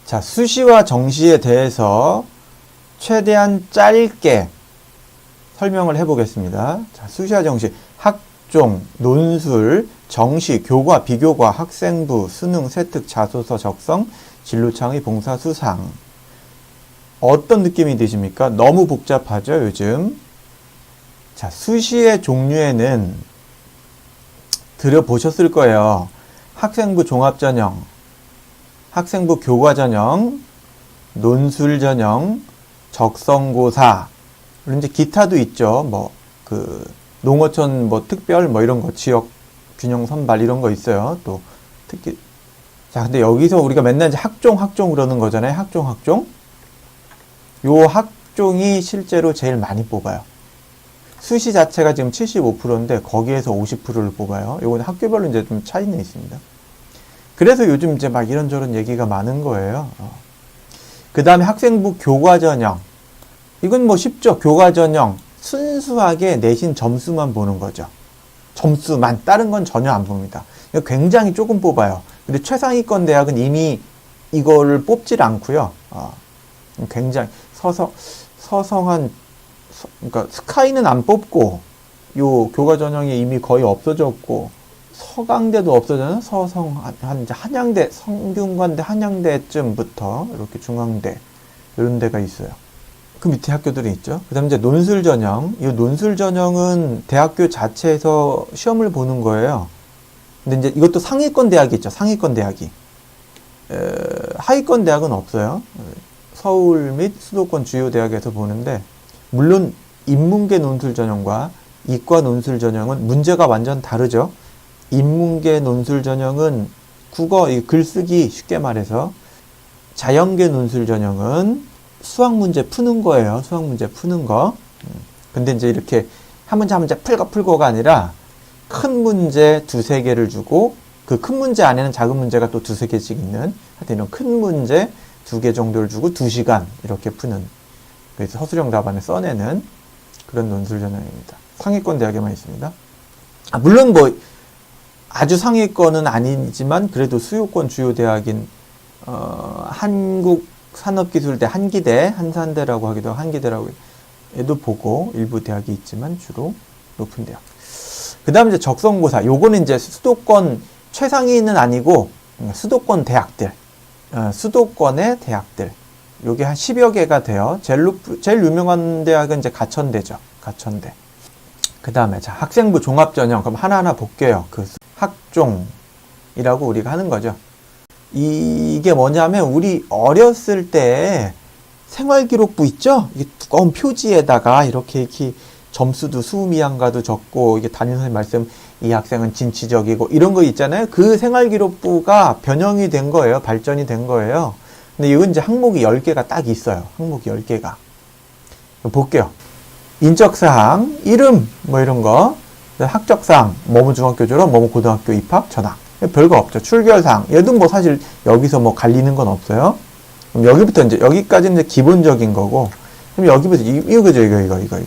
자, 수시와 정시에 대해서 최대한 짧게 설명을 해보겠습니다. 자, 수시와 정시, 학종, 논술, 정시, 교과, 비교과, 학생부, 수능, 세특, 자소서, 적성, 진로창의, 봉사, 수상. 어떤 느낌이 드십니까? 너무 복잡하죠, 요즘? 자, 수시의 종류에는 들어보셨을 거예요. 학생부 종합전형, 학생부 교과전형, 논술전형, 적성고사, 그리고 이제 기타도 있죠. 농어촌 특별 이런 거, 지역 균형 선발 이런 거 있어요. 또 특히 자, 근데 여기서 우리가 맨날 이제 학종 그러는 거잖아요. 학종. 요 학종이 실제로 제일 많이 뽑아요. 수시 자체가 지금 75%인데 거기에서 50%를 뽑아요. 요건 학교별로 이제 좀 차이는 있습니다. 그래서 요즘 이제 막 이런저런 얘기가 많은 거예요. 그 다음에 학생부 교과전형. 이건 쉽죠. 교과전형. 순수하게 내신 점수만 보는 거죠. 점수만. 다른 건 전혀 안 봅니다. 굉장히 조금 뽑아요. 근데 최상위권 대학은 이미 이거를 뽑질 않고요. 굉장히 서성한, 그러니까 스카이는 안 뽑고, 요 교과전형이 이미 거의 없어졌고, 서강대도 없어졌나? 한양대, 성균관대, 한양대쯤부터 이렇게 중앙대 이런 데가 있어요. 그 밑에 학교들이 있죠. 그 다음에 이제 논술전형. 이 논술전형은 대학교 자체에서 시험을 보는 거예요. 근데 이제 이것도 상위권 대학이 있죠. 상위권 대학이. 하위권 대학은 없어요. 서울 및 수도권 주요 대학에서 보는데, 물론 인문계 논술전형과 이과 논술전형은 문제가 완전 다르죠. 인문계 논술전형은 국어, 글쓰기 쉽게 말해서, 자연계 논술전형은 수학 문제 푸는 거예요. 수학 문제 푸는 거. 근데 이제 이렇게 한 문제 풀고가 아니라 큰 문제 두세 개를 주고 그 큰 문제 안에는 작은 문제가 또 두세 개씩 있는, 하여튼 이런 큰 문제 2개 정도를 주고 2시간 이렇게 푸는, 그래서 서술형 답안을 써내는 그런 논술전형입니다. 상위권 대학에만 있습니다. 물론 아주 상위권은 아니지만 그래도 수요권 주요 대학인 한국산업기술대, 한기대, 한산대라고 하기도 하고 한기대라고 해도 보고 일부 대학이 있지만 주로 높은 대학. 그 다음에 이제 적성고사. 요거는 이제 수도권 최상위는 아니고 수도권 대학들, 수도권의 대학들. 요게 한 10여 개가 돼요. 제일 유명한 대학은 이제 가천대죠. 가천대. 그 다음에 자, 학생부 종합전형. 그럼 하나하나 볼게요. 그 학종이라고 우리가 하는 거죠. 이게 뭐냐면 우리 어렸을 때 생활기록부 있죠? 이게 두꺼운 표지에다가 이렇게 점수도 수미양가도 적고, 이게 담임선생님 말씀, 이 학생은 진취적이고 이런 거 있잖아요. 그 생활기록부가 변형이 된 거예요. 발전이 된 거예요. 근데 이건 이제 항목이 10개가 딱 있어요. 항목이 10개가. 볼게요. 인적사항, 이름, 이런 거. 학적사항, 뭐뭐 중학교 졸업, 뭐뭐 고등학교 입학, 전학. 별거 없죠. 출결사항. 얘도 사실 여기서 갈리는 건 없어요. 그럼 여기부터 여기까지는 이제 기본적인 거고. 그럼 여기부터, 이거.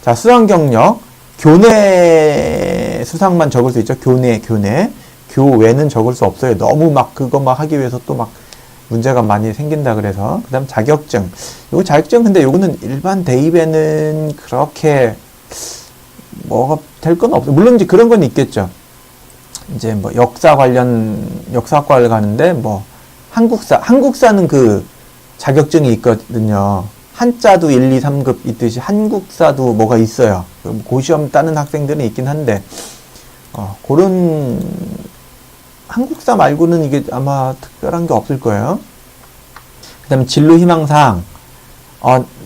자, 수상 경력. 교내 수상만 적을 수 있죠. 교내. 교외는 적을 수 없어요. 너무 그거 하기 위해서 또 문제가 많이 생긴다 그래서. 그 다음 자격증. 요거 자격증, 근데 요거는 일반 대입에는 그렇게 뭐가 될 건 없어요. 물론 이제 그런 건 있겠죠. 이제 역사학과를 가는데 한국사는 그 자격증이 있거든요. 한자도 1, 2, 3급 있듯이 한국사도 뭐가 있어요. 고시험 따는 학생들은 있긴 한데, 그런 한국사 말고는 이게 아마 특별한 게 없을 거예요. 그 다음에 진로 희망사항.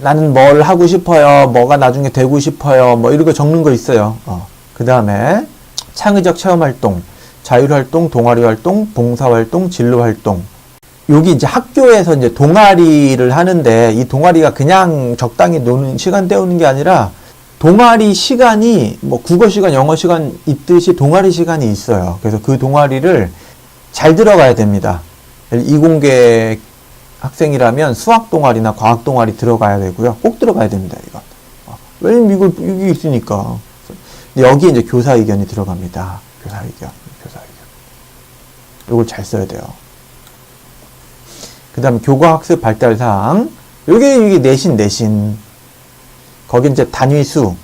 나는 뭘 하고 싶어요. 뭐가 나중에 되고 싶어요. 이런 거 적는 거 있어요. 그 다음에 창의적 체험활동, 자율활동, 동아리활동, 봉사활동, 진로활동. 여기 이제 학교에서 이제 동아리를 하는데, 이 동아리가 그냥 적당히 노는 시간 때우는 게 아니라, 동아리 시간이 국어 시간, 영어 시간 있듯이 동아리 시간이 있어요. 그래서 그 동아리를 잘 들어가야 됩니다. 이공계 학생이라면 수학 동아리나 과학 동아리 들어가야 되고요. 꼭 들어가야 됩니다, 이거. 왜냐면 이게 있으니까. 여기 이제 교사 의견이 들어갑니다. 교사 의견. 이걸 잘 써야 돼요. 그 다음에 교과학습 발달사항. 이게 내신. 거기 이제 단위수.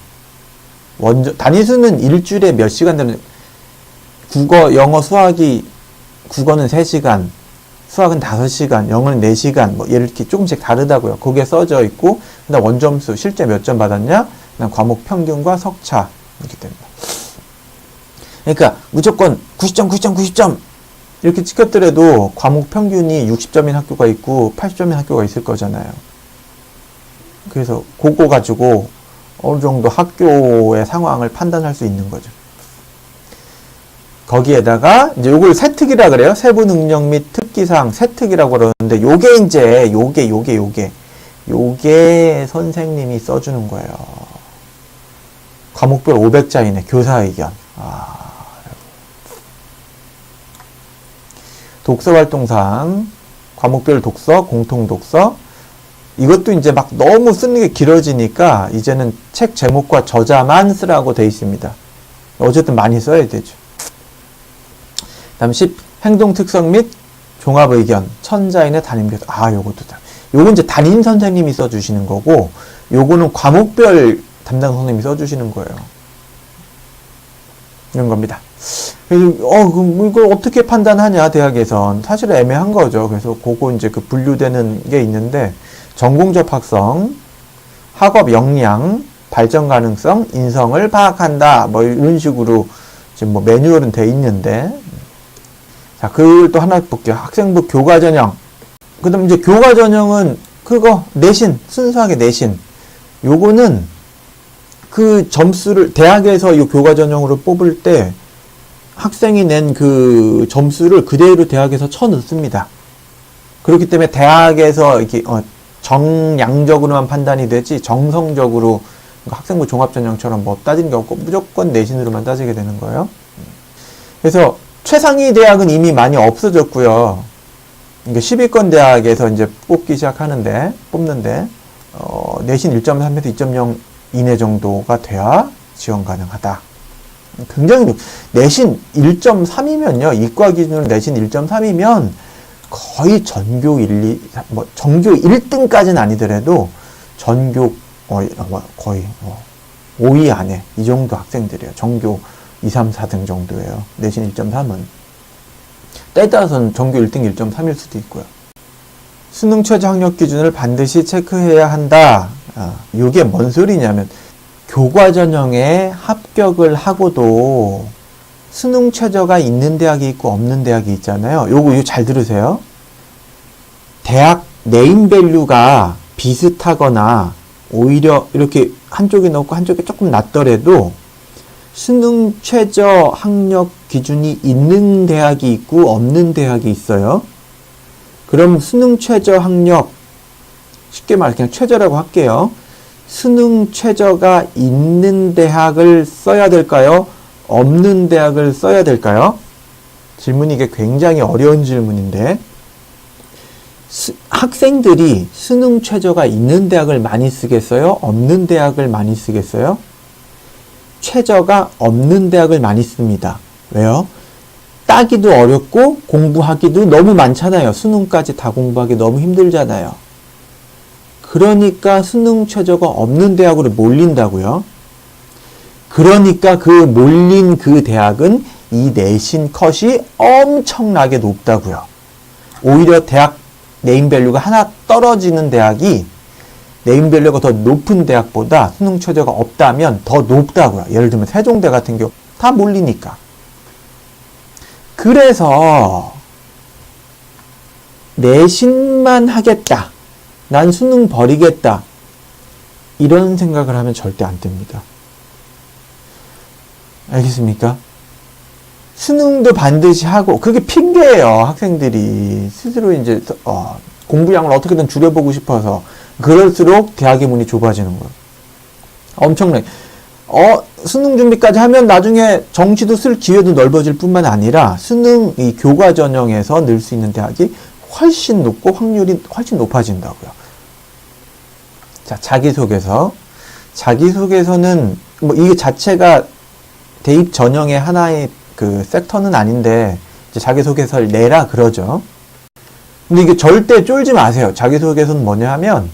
단위수는 일주일에 몇 시간 되는, 국어, 영어, 국어는 3시간, 수학은 5시간, 영어는 4시간, 뭐, 이렇게 조금씩 다르다고요. 거기에 써져 있고, 그 다음 원점수, 실제 몇 점 받았냐? 그 다음 과목 평균과 석차. 이렇게 됩니다. 그러니까, 무조건 90점, 이렇게 찍혔더라도 과목 평균이 60점인 학교가 있고, 80점인 학교가 있을 거잖아요. 그래서, 그거 가지고, 어느 정도 학교의 상황을 판단할 수 있는 거죠. 거기에다가 이제 요걸 세특이라 그래요. 세부 능력 및 특기사항 세특이라고 그러는데 요게 이제 요게 선생님이 써주는 거예요. 과목별 500자 이내 교사 의견. 독서 활동사항, 과목별 독서, 공통 독서. 이것도 이제 막 너무 쓰는 게 길어지니까 이제는 책 제목과 저자만 쓰라고 돼 있습니다. 어쨌든 많이 써야 되죠. 다음 10. 행동 특성 및 종합 의견. 천자인의 담임 교사. 요것도 요건 이제 담임 선생님이 써주시는 거고, 요거는 과목별 담당 선생님이 써주시는 거예요. 이런 겁니다. 그럼 이걸 어떻게 판단하냐, 대학에선. 사실 애매한 거죠. 그래서 그거 이제 그 분류되는 게 있는데, 전공적 학성, 학업 역량, 발전 가능성, 인성을 파악한다. 뭐 이런 식으로 지금 뭐 매뉴얼은 돼 있는데, 자, 그걸 또 하나 볼게요. 학생부 교과 전형. 그 다음 이제 교과 전형은 그거 내신, 순수하게 내신. 요거는 그 점수를 대학에서 이 교과 전형으로 뽑을 때 학생이 낸 그 점수를 그대로 대학에서 쳐 넣습니다. 그렇기 때문에 대학에서 이렇게 정량적으로만 판단이 되지 정성적으로 학생부 종합전형처럼 뭐 따지는 게 없고 무조건 내신으로만 따지게 되는 거예요. 그래서 최상위 대학은 이미 많이 없어졌고요. 그러니까 10위권 대학에서 이제 뽑는데 내신 1.3에서 2.0 이내 정도가 돼야 지원 가능하다. 굉장히 내신 1.3이면요. 이과 기준으로 내신 1.3이면 거의 전교 전교 1등까지는 아니더라도 전교 거의 5위 안에 이 정도 학생들이에요. 전교 2, 3, 4등 정도예요. 내신 1.3은. 때에 따라서는 전교 1등 1.3일 수도 있고요. 수능 최저 학력 기준을 반드시 체크해야 한다. 이게 뭔 소리냐면 교과 전형에 합격을 하고도 수능 최저가 있는 대학이 있고 없는 대학이 있잖아요. 요거 잘 들으세요. 대학 네임밸류가 비슷하거나 오히려 이렇게 한쪽이 높고 한쪽이 조금 낮더라도 수능 최저 학력 기준이 있는 대학이 있고 없는 대학이 있어요. 그럼 수능 최저 학력, 쉽게 말해 그냥 최저라고 할게요. 수능 최저가 있는 대학을 써야 될까요? 없는 대학을 써야 될까요? 질문이 이게 굉장히 어려운 질문인데 학생들이 수능 최저가 있는 대학을 많이 쓰겠어요? 없는 대학을 많이 쓰겠어요? 최저가 없는 대학을 많이 씁니다. 왜요? 따기도 어렵고 공부하기도 너무 많잖아요. 수능까지 다 공부하기 너무 힘들잖아요. 그러니까 수능 최저가 없는 대학으로 몰린다고요. 그러니까 그 몰린 그 대학은 이 내신 컷이 엄청나게 높다고요. 오히려 대학 네임밸류가 하나 떨어지는 대학이 네임밸류가 더 높은 대학보다 수능 최저가 없다면 더 높다고요. 예를 들면 세종대 같은 경우 다 몰리니까. 그래서 내신만 하겠다. 난 수능 버리겠다. 이런 생각을 하면 절대 안 됩니다. 알겠습니까? 수능도 반드시 하고, 그게 핑계예요. 학생들이 스스로 이제 공부량을 어떻게든 줄여보고 싶어서. 그럴수록 대학의 문이 좁아지는 거예요. 엄청나게. 수능 준비까지 하면 나중에 정시도 쓸 기회도 넓어질 뿐만 아니라 수능 이 교과 전형에서 늘 수 있는 대학이 훨씬 높고 확률이 훨씬 높아진다고요. 자, 자기소개서. 자기소개서는 뭐 이게 자체가 대입 전형의 하나의 그 섹터는 아닌데 이제 자기소개서를 내라 그러죠. 근데 이게 절대 쫄지 마세요. 자기소개서는 뭐냐 하면,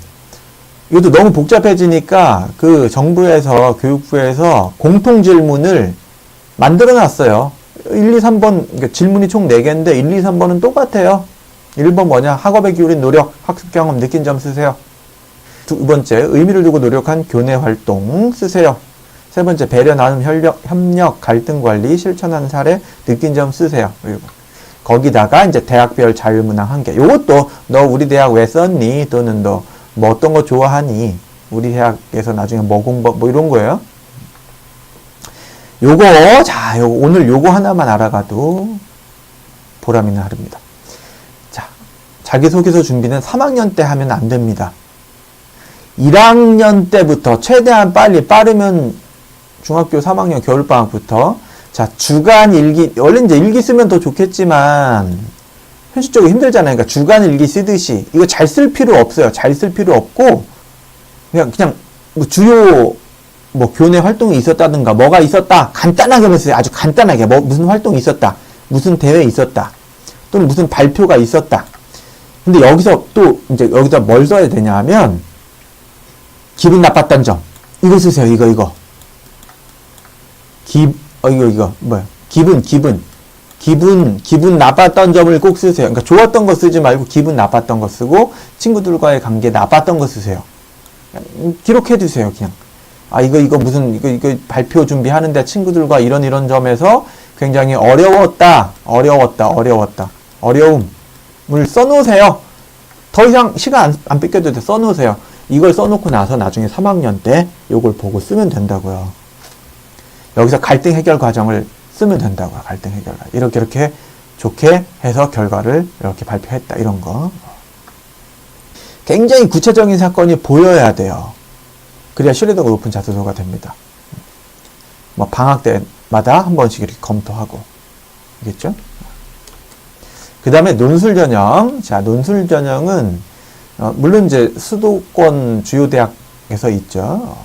이것도 너무 복잡해지니까 그 정부에서, 교육부에서 공통 질문을 만들어 놨어요. 1, 2, 3번, 그러니까 질문이 총 4개인데 1, 2, 3번은 똑같아요. 1번 뭐냐? 학업에 기울인 노력, 학습 경험, 느낀 점 쓰세요. 두 번째, 의미를 두고 노력한 교내 활동 쓰세요. 세 번째, 배려, 나눔, 협력, 갈등 관리, 실천하는 사례, 느낀 점 쓰세요. 그리고 거기다가 이제 대학별 자율문항 1개. 요것도 너 우리 대학 왜 썼니? 또는 너 뭐 어떤 거 좋아하니? 우리 대학에서 나중에 뭐 공부, 뭐 이런 거예요. 요거, 자, 오늘 요거 하나만 알아가도 보람 있는 하루입니다. 자, 자기소개서 준비는 3학년 때 하면 안 됩니다. 1학년 때부터 최대한 빠르면 중학교 3학년 겨울방학부터 자, 주간 일기, 원래 이제 일기 쓰면 더 좋겠지만 현실적으로 힘들잖아요. 그러니까 주간 일기 쓰듯이 이거 잘 쓸 필요 없어요. 잘 쓸 필요 없고 그냥 뭐 주요 뭐 교내 활동이 있었다든가 뭐가 있었다 간단하게만 쓰세요. 아주 간단하게 뭐 무슨 활동이 있었다, 무슨 대회 있었다, 또는 무슨 발표가 있었다. 근데 여기서 또 이제 여기다 뭘 써야 되냐 하면 기분 나빴던 점 이거 쓰세요. 이거 뭐야? 기분 나빴던 점을 꼭 쓰세요. 그러니까 좋았던 거 쓰지 말고 기분 나빴던 거 쓰고 친구들과의 관계 나빴던 거 쓰세요. 기록해 두세요. 그냥 이거 발표 준비하는데 친구들과 이런 점에서 굉장히 어려웠다. 어려움을 써놓으세요. 더 이상 시간 안 뺏겨도 돼. 써놓으세요. 이걸 써놓고 나서 나중에 3학년 때 이걸 보고 쓰면 된다고요. 여기서 갈등 해결 과정을 쓰면 된다고요. 갈등 해결. 이렇게 좋게 해서 결과를 이렇게 발표했다. 이런 거. 굉장히 구체적인 사건이 보여야 돼요. 그래야 신뢰도가 높은 자소서가 됩니다. 뭐 방학 때마다 한 번씩 이렇게 검토하고. 알겠죠? 그 다음에 논술 전형. 자, 논술 전형은 물론 이제 수도권 주요 대학에서 있죠.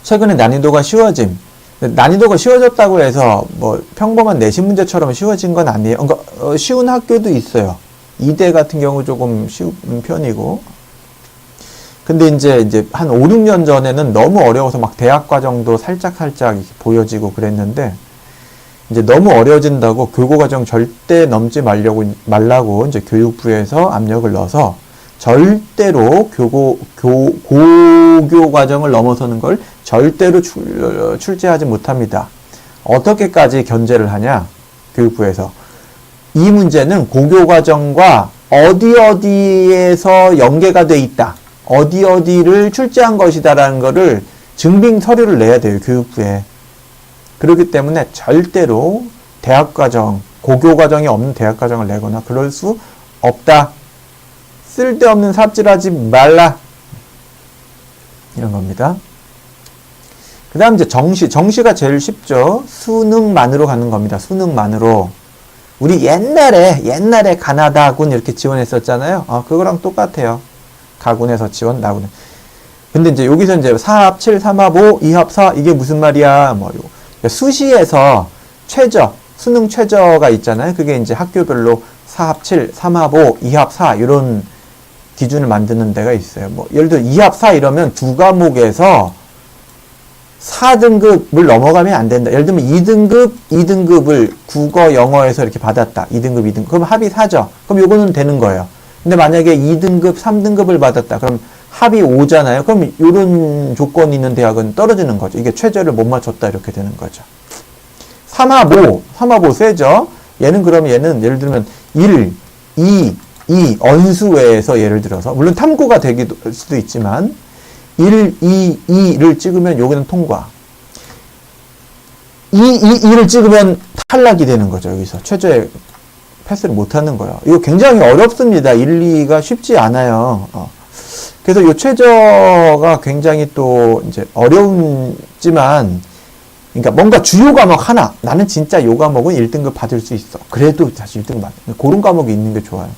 최근에 난이도가 쉬워짐. 난이도가 쉬워졌다고 해서 뭐 평범한 내신 문제처럼 쉬워진 건 아니에요. 그러니까 쉬운 학교도 있어요. 이대 같은 경우 조금 쉬운 편이고. 근데 이제 한 5, 6년 전에는 너무 어려워서 막 대학 과정도 살짝 보여지고 그랬는데 이제 너무 어려워진다고 교고 과정 절대 넘지 말라고 이제 교육부에서 압력을 넣어서 절대로 고교 과정을 넘어서는 걸 절대로 출제하지 못합니다. 어떻게까지 견제를 하냐? 교육부에서. 이 문제는 고교 과정과 어디에서 연계가 돼 있다. 어디를 출제한 것이다라는 거를 증빙 서류를 내야 돼요. 교육부에. 그렇기 때문에 절대로 대학 과정, 고교 과정이 없는 대학 과정을 내거나 그럴 수 없다. 쓸데없는 삽질하지 말라. 이런 겁니다. 그 다음 이제 정시가 제일 쉽죠. 수능만으로 가는 겁니다. 수능만으로. 우리 옛날에 가나다군 이렇게 지원했었잖아요. 그거랑 똑같아요. 가군에서 지원, 나군에. 근데 이제 여기서 이제 4합 7, 3합 5, 2합 4 이게 무슨 말이야? 뭐 수시에서 수능 최저가 있잖아요. 그게 이제 학교별로 4합 7, 3합 5, 2합 4 이런 기준을 만드는 데가 있어요. 뭐 예를 들어 2합 4 이러면 두 과목에서 4등급을 넘어가면 안 된다. 예를 들면 2등급을 국어, 영어에서 이렇게 받았다. 2등급, 2등급. 그럼 합이 4죠. 그럼 요거는 되는 거예요. 근데 만약에 2등급, 3등급을 받았다. 그럼 합이 5잖아요. 그럼 이런 조건이 있는 대학은 떨어지는 거죠. 이게 최저를 못 맞췄다. 이렇게 되는 거죠. 3합 5 세죠. 얘는 예를 들면 1, 2 언수외에서 예를 들어서 물론 탐구가 될 수도 있지만 1, 2를 찍으면 여기는 통과. 2를 찍으면 탈락이 되는 거죠. 여기서 최저에 패스를 못하는 거예요. 이거 굉장히 어렵습니다. 1, 2가 쉽지 않아요. 그래서 이 최저가 굉장히 또 이제 어렵지만, 그러니까 뭔가 주요 과목 하나, 나는 진짜 요 과목은 1등급 받을 수 있어. 그래도 사실 1등급 받아. 그런 과목이 있는 게 좋아요.